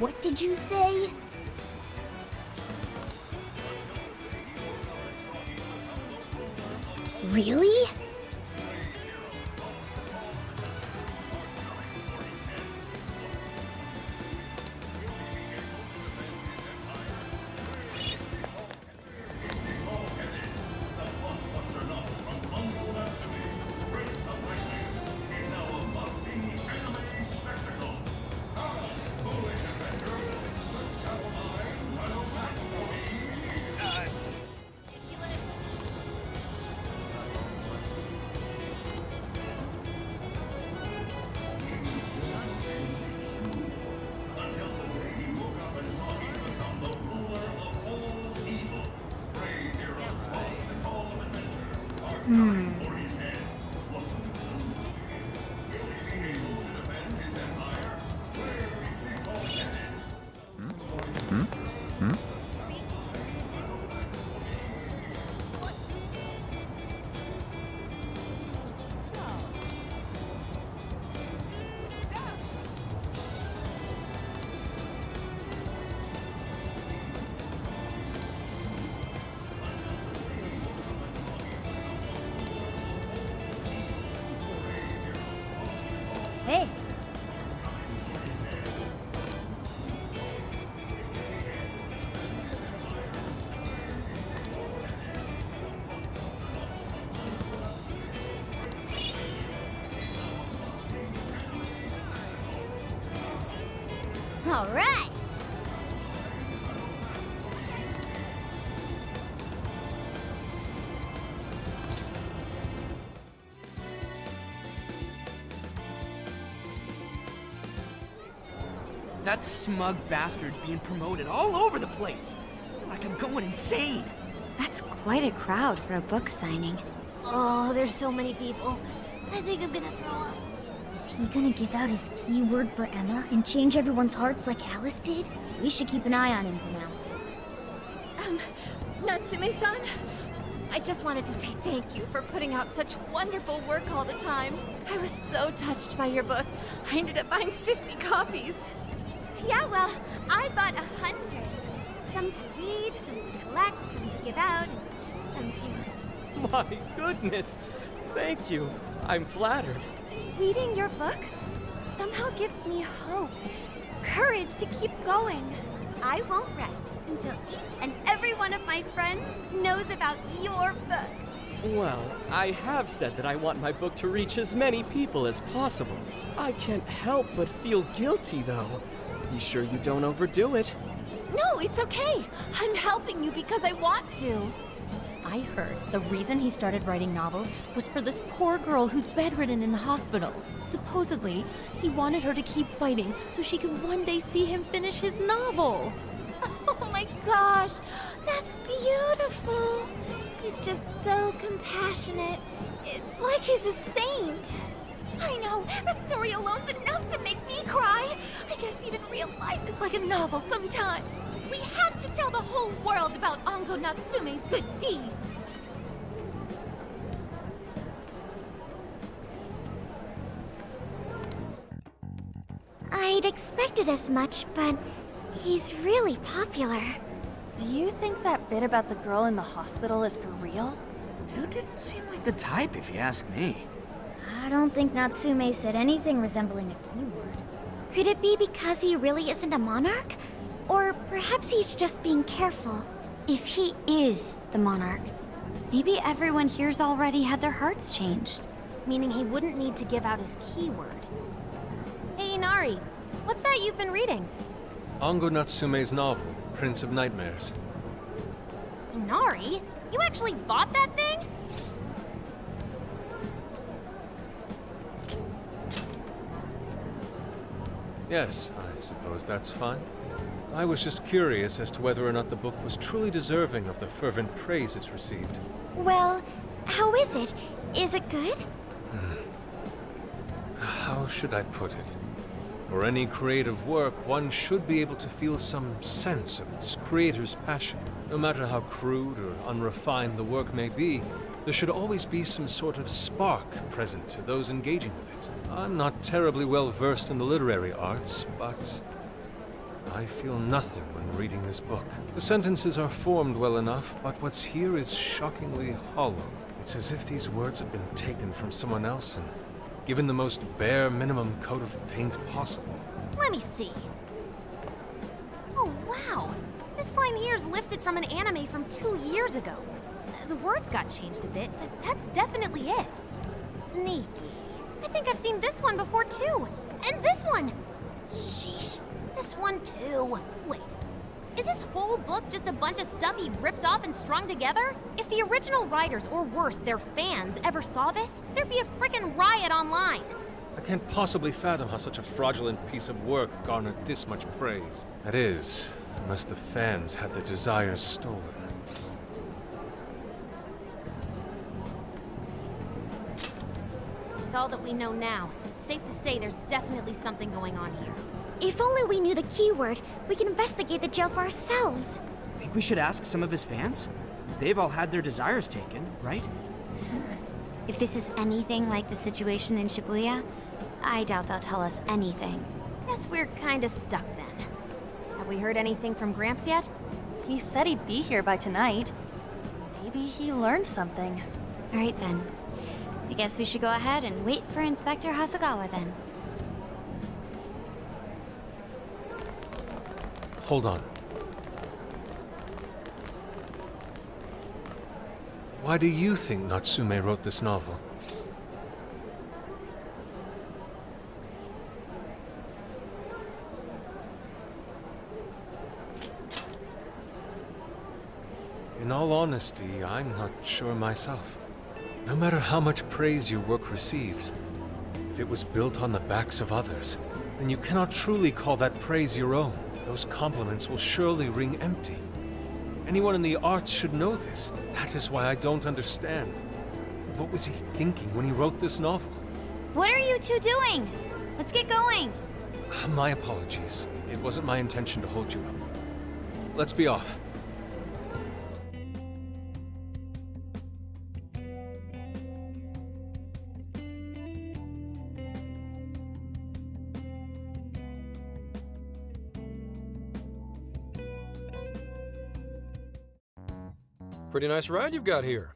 What did you say? Really? Hey. All right. That smug bastard's being promoted all over the place. I feel like I'm going insane. That's quite a crowd for a book signing. Oh, there's so many people. I think I'm gonna throw up. Is he gonna give out his keyword for Emma and change everyone's hearts like Alice did? We should keep an eye on him for now. Natsume-san, I just wanted to say thank you for putting out such wonderful work all the time. I was so touched by your book. I ended up buying 50 copies. Yeah, well, I bought 100. Some to read, some to collect, some to give out, and some to... My goodness! Thank you. I'm flattered. Reading your book somehow gives me hope, courage to keep going. I won't rest until each and every one of my friends knows about your book. Well, I have said that I want my book to reach as many people as possible. I can't help but feel guilty, though. Be sure you don't overdo it. No, it's okay. I'm helping you because I want to. I heard the reason he started writing novels was for this poor girl who's bedridden in the hospital. Supposedly, he wanted her to keep fighting so she could one day see him finish his novel. Oh my gosh, that's beautiful. He's just so compassionate. It's like he's a saint. I know, that story alone's enough to make me cry. I guess even real life is like a novel sometimes. We have to tell the whole world about Ango Natsume's good deeds. I'd expected as much, but he's really popular. Do you think that bit about the girl in the hospital is for real? Dude didn't seem like the type, if you ask me. I don't think Natsume said anything resembling a keyword. Could it be because he really isn't a monarch? Or perhaps he's just being careful. If he is the monarch, maybe everyone here's already had their hearts changed. Meaning he wouldn't need to give out his keyword. Hey, Inari, what's that you've been reading? Ango Natsume's novel, Prince of Nightmares. Inari? You actually bought that thing? Yes, I suppose that's fine. I was just curious as to whether or not the book was truly deserving of the fervent praise it's received. Well, how is it? Is it good? How should I put it? For any creative work, one should be able to feel some sense of its creator's passion. No matter how crude or unrefined the work may be, there should always be some sort of spark present to those engaging with it. I'm not terribly well versed in the literary arts, but I feel nothing when reading this book. The sentences are formed well enough, but what's here is shockingly hollow. It's as if these words have been taken from someone else and given the most bare minimum coat of paint possible. Let me see. Oh, wow. This line here is lifted from an anime from 2 years ago. The words got changed a bit, but that's definitely it. Sneaky. I think I've seen this one before, too. And this one. Sheesh. This one, too. Wait. Is this whole book just a bunch of stuff he ripped off and strung together? If the original writers, or worse, their fans, ever saw this, there'd be a frickin' riot online. I can't possibly fathom how such a fraudulent piece of work garnered this much praise. That is, unless the fans had their desires stolen. With all that we know now, it's safe to say there's definitely something going on here. If only we knew the keyword, we can investigate the jail for ourselves. Think we should ask some of his fans? They've all had their desires taken, right? If this is anything like the situation in Shibuya, I doubt they'll tell us anything. Guess we're kinda stuck then. Have we heard anything from Gramps yet? He said he'd be here by tonight. Maybe he learned something. All right then. I guess we should go ahead and wait for Inspector Hasagawa then. Hold on. Why do you think Natsume wrote this novel? In all honesty, I'm not sure myself. No matter how much praise your work receives, if it was built on the backs of others, then you cannot truly call that praise your own. Those compliments will surely ring empty. Anyone in the arts should know this. That is why I don't understand. What was he thinking when he wrote this novel? What are you two doing? Let's get going. My apologies. It wasn't my intention to hold you up. Let's be off. Pretty nice ride you've got here.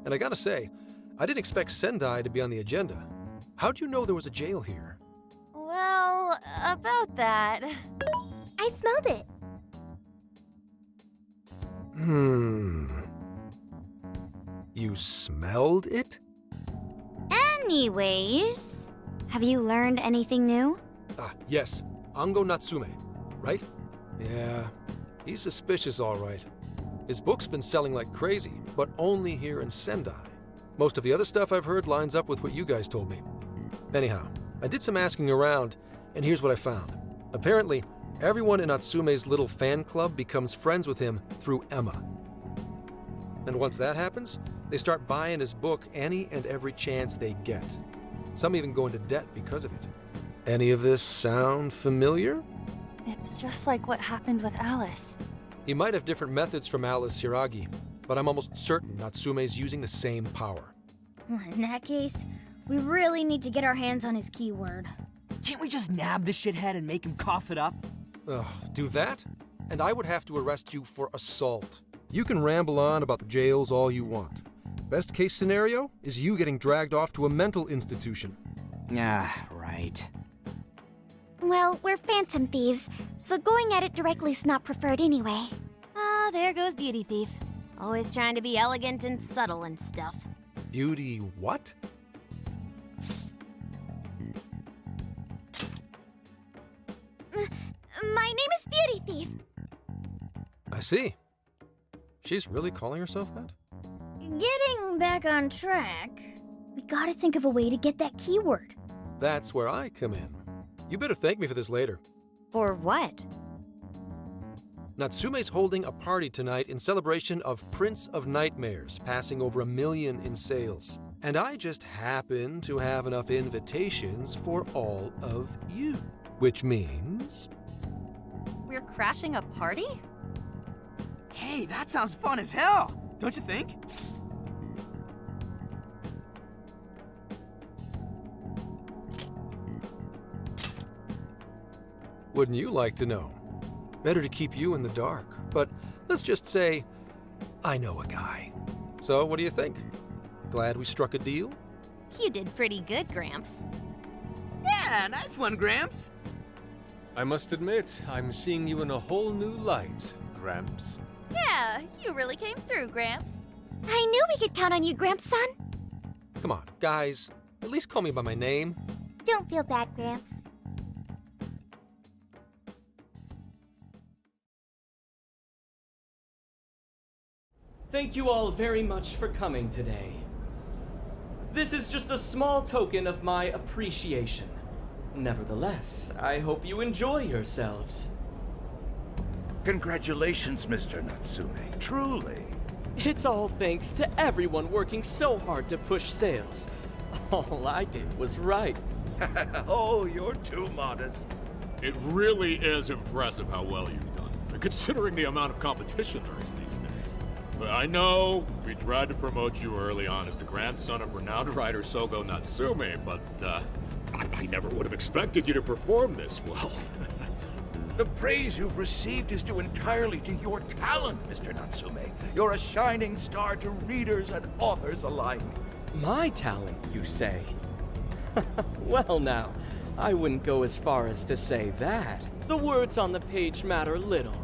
And I gotta say, I didn't expect Sendai to be on the agenda. How'd you know there was a jail here? Well, about that. I smelled it. You smelled it? Anyways, have you learned anything new? Ah, yes. Ango Natsume, right? Yeah, he's suspicious all right. His book's been selling like crazy, but only here in Sendai. Most of the other stuff I've heard lines up with what you guys told me. Anyhow, I did some asking around, and here's what I found. Apparently, everyone in Natsume's little fan club becomes friends with him through Emma. And once that happens, they start buying his book any and every chance they get. Some even go into debt because of it. Any of this sound familiar? It's just like what happened with Alice. He might have different methods from Alice Hiragi, but I'm almost certain Natsume's using the same power. In that case, we really need to get our hands on his keyword. Can't we just nab the shithead and make him cough it up? Ugh, do that? And I would have to arrest you for assault. You can ramble on about the jails all you want. Best case scenario is you getting dragged off to a mental institution. Ah, right. Well, we're phantom thieves, so going at it directly is not preferred anyway. Ah, there goes Beauty Thief. Always trying to be elegant and subtle and stuff. Beauty what? My name is Beauty Thief. I see. She's really calling herself that? Getting back on track, we gotta think of a way to get that keyword. That's where I come in. You better thank me for this later. For what? Natsume's holding a party tonight in celebration of Prince of Nightmares, passing over 1 million in sales. And I just happen to have enough invitations for all of you. Which means... We're crashing a party? Hey, that sounds fun as hell, don't you think? Wouldn't you like to know? Better to keep you in the dark, but let's just say I know a guy. So, what do you think? Glad we struck a deal? You did pretty good, Gramps. Yeah, nice one, Gramps. I must admit, I'm seeing you in a whole new light, Gramps. Yeah, you really came through, Gramps. I knew we could count on you, Gramps son. Come on, guys. At least call me by my name. Don't feel bad, Gramps. Thank you all very much for coming today. This is just a small token of my appreciation. Nevertheless, I hope you enjoy yourselves. Congratulations, Mr. Natsume. Truly. It's all thanks to everyone working so hard to push sales. All I did was write. Oh, you're too modest. It really is impressive how well you've done, considering the amount of competition there is these days. But I know we tried to promote you early on as the grandson of renowned writer Ango Natsume, but I never would have expected you to perform this well. The praise you've received is due entirely to your talent, Mr. Natsume. You're a shining star to readers and authors alike. My talent, you say? Well now, I wouldn't go as far as to say that. The words on the page matter little.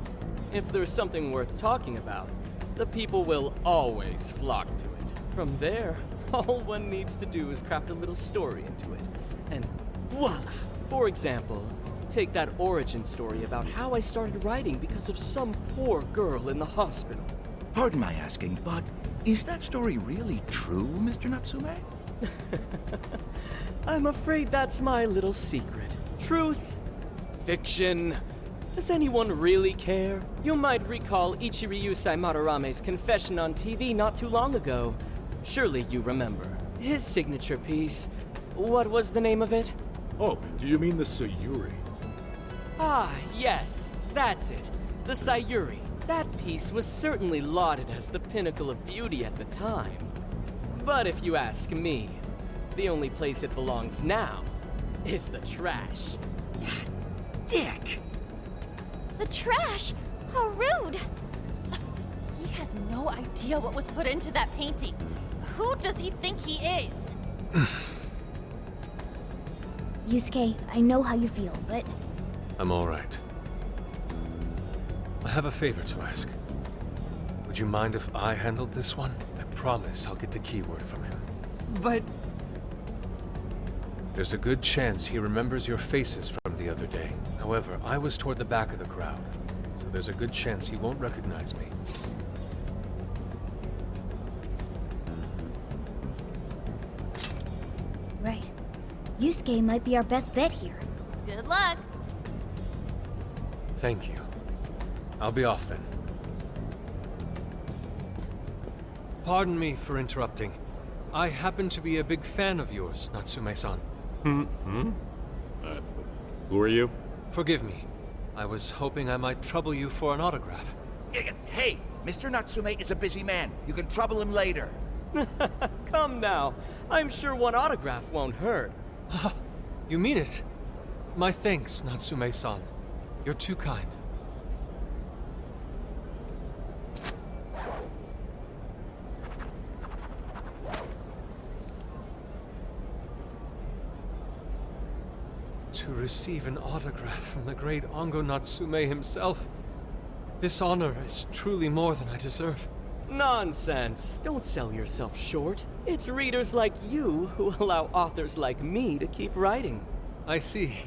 If there's something worth talking about, the people will always flock to it. From there, all one needs to do is craft a little story into it. And voila! For example, take that origin story about how I started writing because of some poor girl in the hospital. Pardon my asking, but is that story really true, Mr. Natsume? I'm afraid that's my little secret. Truth, fiction. Does anyone really care? You might recall Ichiryu Saimarame's confession on TV not too long ago. Surely you remember. His signature piece. What was the name of it? Oh, do you mean the Sayuri? Ah, yes, that's it. The Sayuri. That piece was certainly lauded as the pinnacle of beauty at the time. But if you ask me, the only place it belongs now is the trash. Dick! The trash? How rude! He has no idea what was put into that painting. Who does he think he is? Yusuke, I know how you feel, but I'm all right. I have a favor to ask. Would you mind if I handled this one? I promise I'll get the keyword from him. But There's a good chance he remembers your faces from the other day. However, I was toward the back of the crowd, so there's a good chance he won't recognize me. right. Yusuke might be our best bet here. Good luck. Thank you. I'll be off then. Pardon me for interrupting. I happen to be a big fan of yours, Natsume-san. Who are you? Forgive me. I was hoping I might trouble you for an autograph. Hey, Mr. Natsume is a busy man. You can trouble him later. Come now. I'm sure one autograph won't hurt. You mean it? My thanks, Natsume-san. You're too kind. To receive an autograph from the great Ango Natsume himself. This honor is truly more than I deserve. Nonsense. Don't sell yourself short. It's readers like you who allow authors like me to keep writing. I see.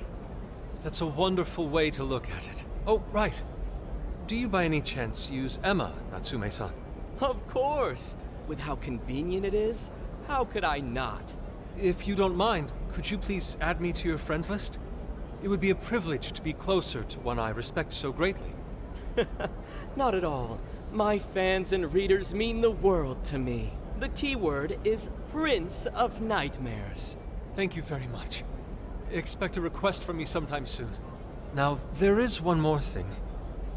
That's a wonderful way to look at it. Oh, right. Do you by any chance use Emma, Natsume-san? Of course. With how convenient it is, how could I not? If you don't mind, could you please add me to your friends list? It would be a privilege to be closer to one I respect so greatly. Not at all. My fans and readers mean the world to me. The keyword is Prince of Nightmares. Thank you very much. Expect a request from me sometime soon. Now, there is one more thing.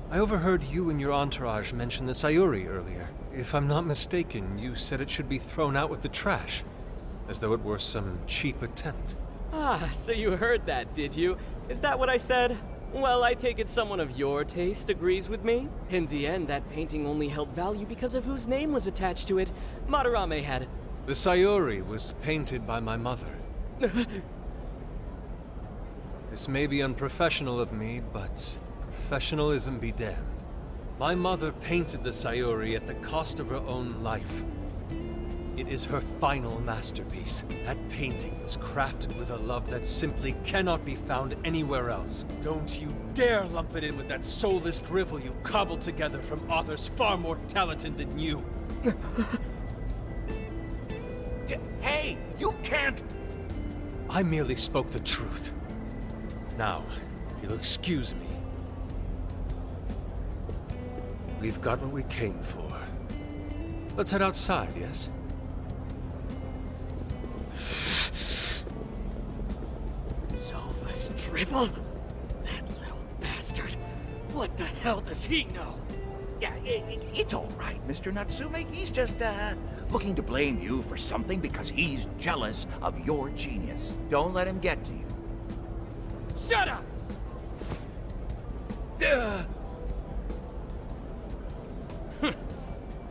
I overheard you and your entourage mention the Sayuri earlier. If I'm not mistaken, you said it should be thrown out with the trash, as though it were some cheap attempt. Ah, so you heard that, did you? Is that what I said? Well, I take it someone of your taste agrees with me? In the end, that painting only held value because of whose name was attached to it. Madarame had... The Sayuri was painted by my mother. This may be unprofessional of me, but professionalism be damned. My mother painted the Sayuri at the cost of her own life. It is her final masterpiece. That painting was crafted with a love that simply cannot be found anywhere else. Don't you dare lump it in with that soulless drivel you cobbled together from authors far more talented than you. Hey, you can't... I merely spoke the truth. Now, if you'll excuse me. We've got what we came for. Let's head outside, yes? Soulless drivel? That little bastard. What the hell does he know? Yeah, it's all right, Mr. Natsume. He's just, looking to blame you for something because he's jealous of your genius. Don't let him get to you. Shut up!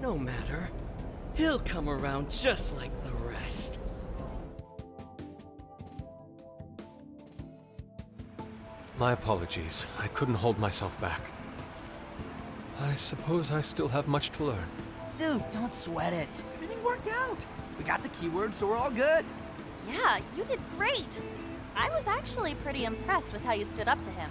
No matter. He'll come around just like the rest. My apologies. I couldn't hold myself back. I suppose I still have much to learn. Dude, don't sweat it. Everything worked out. We got the keywords, so we're all good. Yeah, you did great. I was actually pretty impressed with how you stood up to him.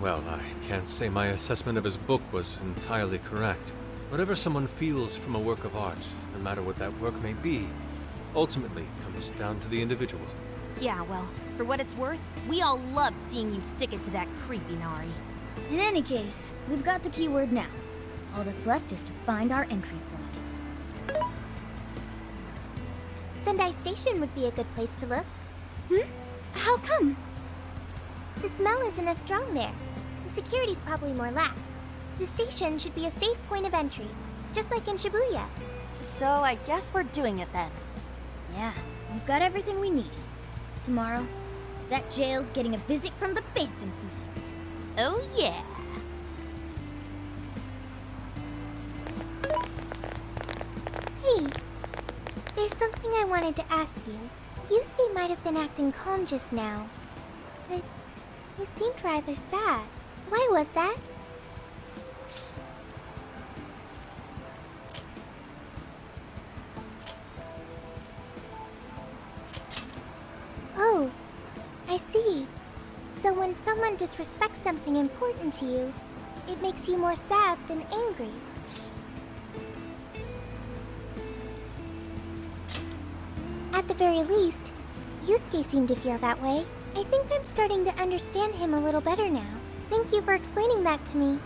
Well, I can't say my assessment of his book was entirely correct. Whatever someone feels from a work of art, no matter what that work may be, ultimately comes down to the individual. Yeah, well, for what it's worth, we all loved seeing you stick it to that creepy Nari. In any case, we've got the keyword now. All that's left is to find our entry point. Sendai Station would be a good place to look. How come? The smell isn't as strong there. The security's probably more lax. The station should be a safe point of entry, just like in Shibuya. So I guess we're doing it then. Yeah, we've got everything we need. Tomorrow, that jail's getting a visit from the Phantom Thieves. Oh yeah. Hey, there's something I wanted to ask you. Yusuke might have been acting calm just now, but he seemed rather sad. Why was that? Oh, I see. So when someone disrespects something important to you, it makes you more sad than angry. At the very least, Yusuke seemed to feel that way. I think I'm starting to understand him a little better now. Thank you for explaining that to me.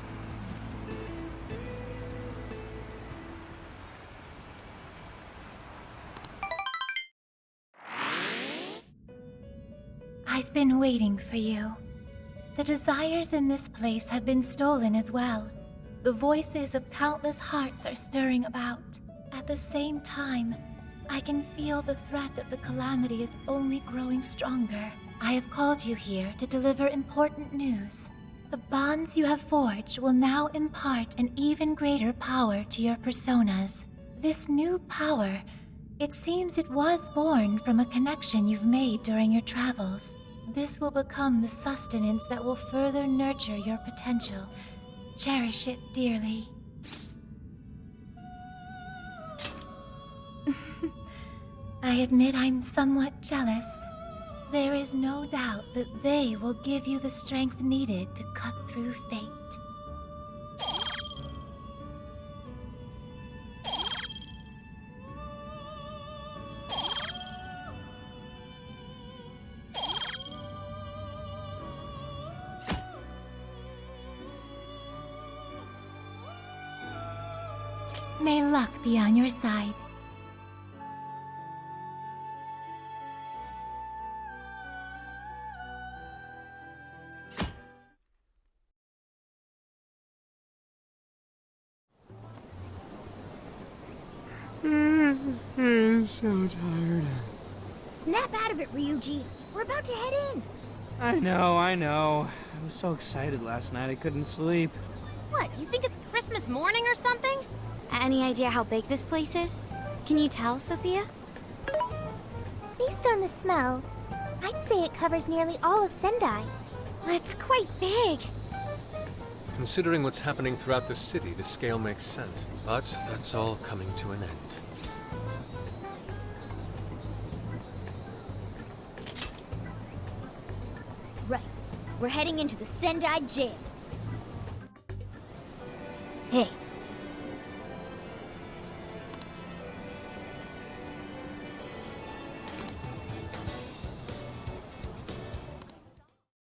I've been waiting for you. The desires in this place have been stolen as well. The voices of countless hearts are stirring about. At the same time, I can feel the threat of the calamity is only growing stronger. I have called you here to deliver important news. The bonds you have forged will now impart an even greater power to your personas. This new power, it seems it was born from a connection you've made during your travels. This will become the sustenance that will further nurture your potential. Cherish it dearly. I admit I'm somewhat jealous. There is no doubt that they will give you the strength needed to cut through fate. May luck be on your side. I'm so tired. Snap out of it, Ryuji. We're about to head in. I know. I was so excited last night I couldn't sleep. What, you think it's Christmas morning or something? Any idea how big this place is? Can you tell, Sophia? Based on the smell, I'd say it covers nearly all of Sendai. It's quite big. Considering what's happening throughout the city, the scale makes sense. But that's all coming to an end. Right. We're heading into the Sendai jail.